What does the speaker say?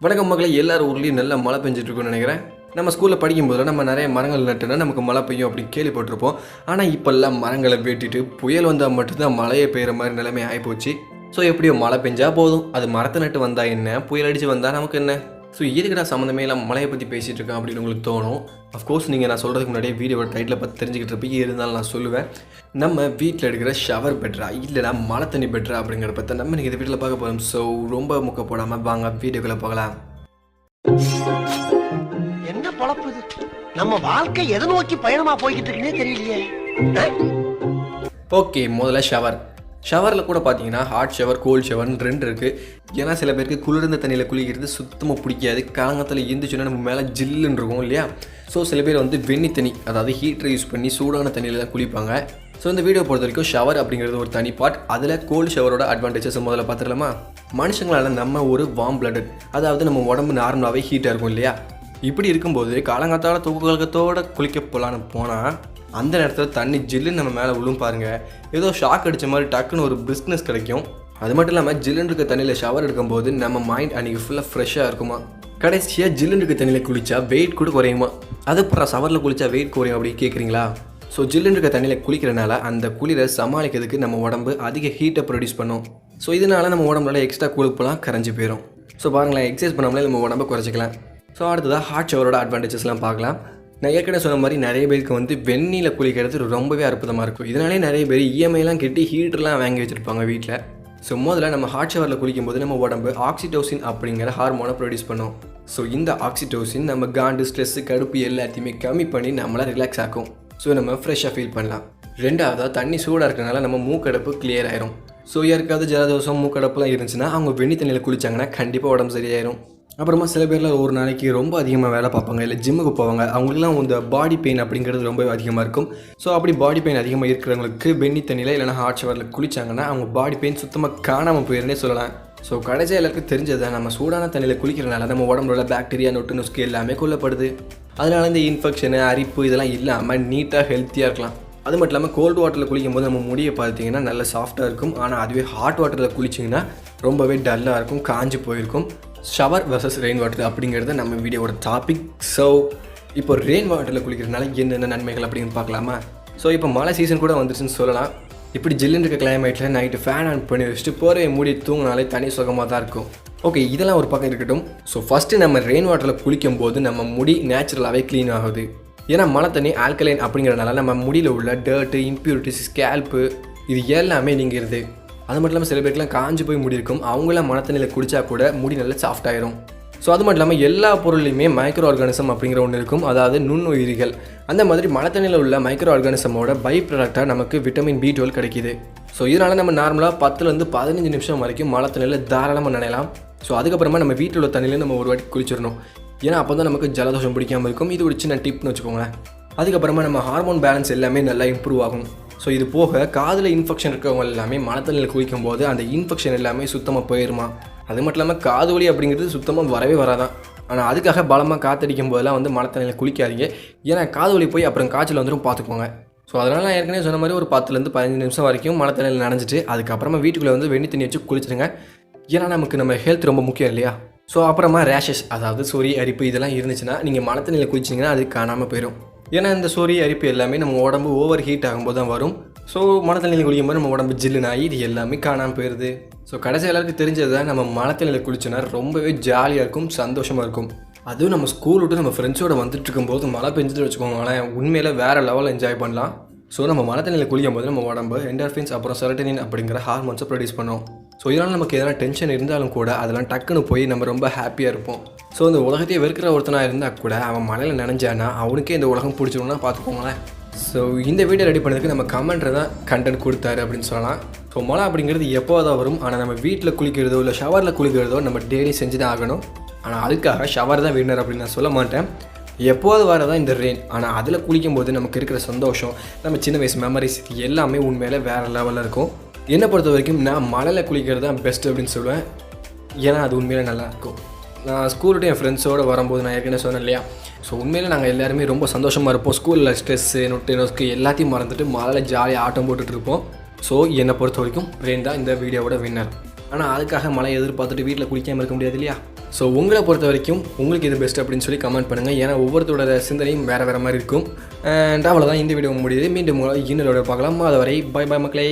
வணக்கம் மக்களை, எல்லாரும் ஊர்லேயும் நல்லா மழை பெஞ்சிட்டு இருக்குன்னு நினைக்கிறேன். நம்ம ஸ்கூலில் படிக்கும்போது நம்ம நிறைய மரங்கள் நட்டுனா நமக்கு மழை பெய்யும் அப்படின்னு கேள்விப்பட்டிருப்போம். ஆனால் இப்போல்லாம் மரங்களை வெட்டிட்டு புயல் வந்தால் மட்டும்தான் மழையை பெய்கிற மாதிரி நிலைமை ஆகிப்போச்சு. ஸோ எப்படியோ மழை பெஞ்சா போதும், அது மரத்தை நட்டு வந்தால் என்ன, புயல் அடித்து வந்தால் நமக்கு என்ன. ஸோ இதுக்கிட்ட சம்மந்தமே இல்லாமல் மழையை பற்றி பேசிகிட்டு இருக்கேன் அப்படின்னு உங்களுக்கு தோணும். அஃப்கோர்ஸ் நீங்கள் நான் சொல்கிறதுக்கு முன்னாடியே வீடியோட டைட்டில் பற்றி தெரிஞ்சுக்கிட்டு இருப்பீங்க. இருந்தாலும் நான் சொல்லுவேன், நம்ம வீட்டில் எடுக்கிற ஷவர் பெட்ரா இல்லைனா மழை தண்ணி பெட்ரா அப்படிங்கிற பற்றி நம்ம நீங்கள் இந்த வீட்டில் பார்க்க போகிறோம். ஸோ ரொம்ப முக்க போடாமல் வாங்க வீடியோக்குள்ளே போகலாம். என்ன பொழப்பு இது? நம்ம வாழ்க்கை எதை நோக்கி பயணமா போய்கிட்டு இருக்குன்னே தெரியலையே. ஓகே, முதல்ல ஷவரில் கூட பார்த்தீங்கன்னா ஹாட் ஷவர், கோல்ட் ஷவர்னு ரெண்டு இருக்குது. ஏன்னா சில பேருக்கு குளிர்ந்த தண்ணியில் குளிக்கிறது சுத்தமாக பிடிக்காது. காலங்கத்தில் இருந்துச்சுன்னா நம்ம மேலே ஜில்லுன்னு இருக்கும் இல்லையா. ஸோ சில பேர் வந்து வெந்நி தண்ணி, அதாவது ஹீட்டரை யூஸ் பண்ணி சூடான தண்ணியில் தான் குளிப்பாங்க. ஸோ இந்த வீடியோ பொறுத்த வரைக்கும் ஷவர் அப்படிங்கிறது ஒரு தனி பார்ட். அதில் கோல்டு ஷவரோட அட்வான்டேஜஸ் முதல்ல பார்த்துக்கலாமா. மனுஷங்களால் நம்ம ஒரு வார்ம் பிளட்டட், அதாவது நம்ம உடம்பு நார்மலாகவே ஹீட்டாக இருக்கும் இல்லையா. இப்படி இருக்கும்போது காலங்காத்தால தூக்கத்தோட குளிக்க போகலான்னு போனால் அந்த நேரத்தில் தண்ணி ஜில்லுன்னு நம்ம மேலே விழும் பாருங்கள். ஏதோ ஷாக் அடித்த மாதிரி டக்குன்னு ஒரு பிஸ்னஸ் கிடைக்கும். அது மட்டும் இல்லாமல் ஜில்லுன்னு இருக்க தண்ணியில் ஷவர் எடுக்கும்போது நம்ம மைண்ட் அன்றைக்கி ஃபுல்லாக ஃப்ரெஷ்ஷாக இருக்குமா. கடைசியாக ஜில்லுன்னு இருக்க தண்ணியில் குளித்தா வெயிட் கூட குறையுமா. அது அப்புறம் ஷவரில் குளித்தா வெயிட் குறையும் அப்படின்னு கேட்குறீங்களா. ஸோ ஜில்லுன்னு இருக்க தண்ணியில் குளிக்கிறனால அந்த குளிரை சமாளிக்கிறதுக்கு நம்ம உடம்பு அதிக ஹீட்டை ப்ரொடியூஸ் பண்ணும். ஸோ இதனால் நம்ம உடம்புல எக்ஸ்ட்ரா கொழுப்புலாம் கரைஞ்சி போயிடும். ஸோ பாருங்களேன், எக்ஸசைஸ் பண்ணாமலே நம்ம உடம்பை குறைச்சிக்கலாம். ஸோ அடுத்ததாக ஹாட் ஷவரோட அட்வான்டேஜஸ்லாம் பார்க்கலாம். நான் ஏற்கனவே சொன்ன மாதிரி நிறைய பேருக்கு வந்து வெந்நீரில் குளிக்கிறது ரொம்பவே அற்புதமாக இருக்கும். இதனாலே நிறைய பேர் இஎம்ஐலாம் கட்டி ஹீட்டர்லாம் வாங்கி வச்சுருப்பாங்க வீட்டில். ஸோ முதல்ல நம்ம ஹாட் ஷவரில் குளிக்கும்போது நம்ம உடம்பு ஆக்சிடோசின் அப்படிங்கிற ஹார்மோனை ப்ரொடியூஸ் பண்ணும். ஸோ இந்த ஆக்சிடோசின் நம்ம காண்டு, ஸ்ட்ரெஸ்ஸு, கடுப்பு எல்லாத்தையுமே கம்மி பண்ணி நம்மளை ரிலாக்ஸ் ஆக்கும். ஸோ நம்ம ஃப்ரெஷ்ஷாக ஃபீல் பண்ணலாம். ரெண்டாவதாக தண்ணி சூடாக இருக்கிறனால நம்ம மூக்கடப்பு கிளியர் ஆயிரும். ஸோ யாருக்காவது ஜலதோஷம், மூக்கடப்புலாம் இருந்துச்சுன்னா அவங்க வெந்நி தண்ணியில் குளிச்சாங்கன்னா கண்டிப்பாக உடம்பு சரியாயிரும். அப்புறமா சில பேரில் ஒரு நாளைக்கு ரொம்ப அதிகமாக வேலை பார்ப்பாங்க, இல்லை ஜிம்முக்கு போவாங்க. அவங்களுக்குலாம் இந்த பாடி பெயின் அப்படிங்கிறது ரொம்ப அதிகமாக இருக்கும். ஸோ அப்படி பாடி பெயின் அதிகமாக இருக்கிறவங்களுக்கு வெந்நி தண்ணியில் இல்லைனா ஹாட் ஷவரில் குளிச்சாங்கன்னா அவங்க பாடி பெயின் சுத்தமாக காணாமல் போயிருந்தே சொல்லலாம். ஸோ கடைசியாக எல்லாருக்கும் தெரிஞ்சது, நம்ம சூடான தண்ணியில் குளிக்கிறனால நம்ம உடம்புல பாக்டீரியா, நொட்டு நொஸ்கு எல்லாமே கொல்லப்படுது. அதனால இந்த இன்ஃபெக்ஷனு, அரிப்பு இதெல்லாம் இல்லாமல் நீட்டாக ஹெல்த்தியாக இருக்கலாம். அது மட்டும் இல்லாமல் கோல்டு வாட்டரில் குளிக்கும் போது நம்ம முடியை பார்த்தீங்கன்னா நல்ல சாஃப்டாக இருக்கும். ஆனால் அதுவே ஹாட் வாட்டரில் குளிச்சிங்கன்னா ரொம்பவே டல்லாக இருக்கும், காஞ்சி போயிருக்கும். ஷவர் வர்சஸ் ரெயின் வாட்டர் அப்படிங்கிறது நம்ம வீடியோட டாபிக். ஸோ இப்போ ரெயின் வாட்டரில் குளிக்கிறதுனால என்னென்ன நன்மைகள் அப்படின்னு பார்க்கலாமா. ஸோ இப்போ மழை சீசன் கூட வந்துருச்சுன்னு சொல்லலாம். இப்படி ஜில்லுன்னு இருக்க கிளைமேட்டில் நைட்டு ஃபேன் ஆன் பண்ணி வச்சுட்டு போர்வையை மூடி தூங்கினாலே தனி சுகமாக தான் இருக்கும். ஓகே, இதெல்லாம் ஒரு பக்கம் இருக்கட்டும். ஸோ ஃபஸ்ட்டு நம்ம ரெயின் வாட்டரில் குளிக்கும் போது நம்ம முடி நேச்சுரலாகவே க்ளீன் ஆகுது. ஏன்னா மழை தண்ணி ஆல்கலைன் அப்படிங்கிறனால நம்ம முடியில் உள்ள டர்ட்டு, இம்ப்யூரிட்டிஸ், ஸ்கேல்ப்பு இது எல்லாமே நீங்கிறது. அது மட்டும் இல்லாமல் சில பேருக்குலாம் காஞ்சி போய் முடி இருக்கும். அவங்களாம் மழை தண்ணியில் குடித்தா கூட முடி நல்லா சாஃப்டாயிரும். ஸோ அது மட்டும் இல்லாமல் எல்லா பொருள்லையுமே மைக்ரோ ஆர்கானிசம் அப்படிங்கிற ஒன்று இருக்கும், அதாவது நுண்ணுயிரிகள். அந்த மாதிரி மழை தண்ணியில் உள்ள மைக்ரோ ஆர்கானிசமோட பை ப்ராடக்டாக நமக்கு விட்டமின் B12 கிடைக்கிது. ஸோ இதனால் நம்ம நார்மலாக 10லேருந்து 15 நிமிஷம் வரைக்கும் மழை தண்ணியில் தாராளமாக நினைலாம். ஸோ அதுக்கப்புறமா நம்ம வீட்டில் உள்ள தண்ணியில் நம்ம ஒரு வாட்டி குளிச்சிடணும். ஏன்னா அப்போ தான் நமக்கு ஜலதோஷம் பிடிக்காமல் இருக்கும். இது ஒரு சின்ன டிப்னு வச்சுக்கோங்களேன். அதுக்கப்புறமா நம்ம ஹார்மோன் பேலன்ஸ் எல்லாமே நல்லா இம்ப்ரூவ் ஆகும். ஸோ இது போக காதில் இன்ஃபெக்ஷன் இருக்கவங்க எல்லாமே மழை தண்ணியில் குளிக்கும் போது அந்த இன்ஃபெக்ஷன் எல்லாமே சுத்தமாக போயிடுமா. அது மட்டும் இல்லாமல் காது வலி அப்படிங்கிறது சுத்தமாக வரவே வராதான். ஆனால் அதுக்காக பலமாக காற்றடிக்கும் போதெல்லாம் வந்து மழை தண்ணியில் குளிக்காதீங்க. ஏன்னா காது வலி போய் அப்புறம் காய்ச்சல் வந்துடும், பார்த்துக்கோங்க. ஸோ அதனால் நான் ஏற்கனவே சொன்ன மாதிரி ஒரு 10லேருந்து 15 நிமிஷம் வரைக்கும் மழை தண்ணியில் நனைஞ்சிட்டு அதுக்கப்புறமா வீட்டுக்குள்ளே வந்து வெந்நி தண்ணி வச்சு குளிச்சிடுங்க. ஏன்னா நமக்கு நம்ம ஹெல்த் ரொம்ப முக்கியம் இல்லையா. ஸோ அப்புறமா ரேஷஸ், அதாவது சொறி, அரிப்பு இதெல்லாம் இருந்துச்சுன்னா நீங்கள் மழை தண்ணியில் குளிச்சிங்கன்னா அது காணாமல் போயிடும். ஏன்னா இந்த சொறி, அரிப்பு எல்லாமே நம்ம உடம்பு ஓவர் ஹீட் ஆகும்போது தான் வரும். ஸோ மழை தண்ணியில் குளிக்கும்போது நம்ம உடம்பு ஜில்லுன்னு ஆகி இது எல்லாமே காணாமல் போயிடுது. ஸோ கடைசி எல்லாருக்கும் தெரிஞ்சது தான், நம்ம மழை தண்ணியில் குளிச்சோன்னா ரொம்பவே ஜாலியாக இருக்கும், சந்தோஷமாக இருக்கும். அதுவும் நம்ம ஸ்கூல் விட்டு நம்ம ஃப்ரெண்ட்ஸோடு வந்துட்டு இருக்கும்போது மழை பெஞ்சுட்டு வச்சுக்கோங்களேன், உண்மையில் வேறு லெவலில் என்ஜாய் பண்ணலாம். ஸோ நம்ம மழை தண்ணியில் குளிக்கும் போது நம்ம உடம்பு என்டார்ஃபின்ஸ் அப்புறம் செரோட்டோனின் அப்படிங்கிற ஹார்மோன்ஸை ப்ரொடியூஸ் பண்ணும். ஸோ இதனால் நமக்கு எதனா டென்ஷன் இருந்தாலும் கூட அதெல்லாம் டக்குன்னு போய் நம்ம ரொம்ப ஹாப்பியாக இருப்போம். ஸோ இந்த உலகத்தையே வெறுக்கிற ஒருத்தனாக இருந்தால் கூட அவன் மழையில் நனைஞ்சானா அவனுக்கே இந்த உலகம் பிடிச்சிடும்னா பார்த்துக்கோங்களேன். ஸோ இந்த வீடியோ ரெடி பண்ணதுக்கு நம்ம கமெண்ட்ரை தான் கண்டென்ட் கொடுத்தாரு அப்படின்னு சொல்லலாம். ஸோ மழை அப்படிங்கிறது எப்போ தான் வரும். ஆனால் நம்ம வீட்டில் குளிக்கிறதோ இல்லை ஷவரில் குளிக்கிறதோ நம்ம டெய்லி செஞ்சு தான் ஆகணும். ஆனால் அதுக்காக ஷவர் தான் வின்னர் அப்படின்னு நான் சொல்ல மாட்டேன். எப்போது வரதான் இந்த ரெயின். ஆனால் அதில் குளிக்கும்போது நமக்கு இருக்கிற சந்தோஷம், நம்ம சின்ன வயசு மெமரிஸ் எல்லாமே உண்மையிலே வேறு லெவலில் இருக்கும். என்னை பொறுத்த வரைக்கும் நான் மழையில் குளிக்கிறது தான் பெஸ்ட் அப்படின்னு சொல்லுவேன். ஏன்னா அது உண்மையிலே நல்லாயிருக்கும். நான் ஸ்கூல்கிட்ட என் ஃப்ரெண்ட்ஸோடு வரும்போது நான் ஏற்கனவே சொன்னேன் இல்லையா. ஸோ உண்மையிலே நாங்கள் எல்லாருமே ரொம்ப சந்தோஷமாக இருப்போம். ஸ்கூலில் ஸ்ட்ரெஸ்ஸு, நொஸ்கு எல்லாத்தையும் மறந்துட்டு மழையில் ஜாலியாக ஆட்டம் போட்டுட்ருப்போம். ஸோ என்னை பொறுத்த வரைக்கும் ரெயின் தான் இந்த வீடியோவோட வின்னர். ஆனால் அதுக்காக மழை எதிர்பார்த்துட்டு வீட்டில் குளிக்காமல் இருக்க முடியாது இல்லையா. ஸோ உங்களை பொறுத்த வரைக்கும் உங்களுக்கு இது பெஸ்ட் அப்படின்னு சொல்லி கமெண்ட் பண்ணுங்கள். ஏன்னா ஒவ்வொருத்தரோட சிந்தனையும் வேறு வேறு மாதிரி இருக்கும். அண்ட் அவ்வளோதான், இந்த வீடியோ முடியுது. மீண்டும் இன்னொரு பார்க்கலாம். அதுவரை பை பை மக்களே.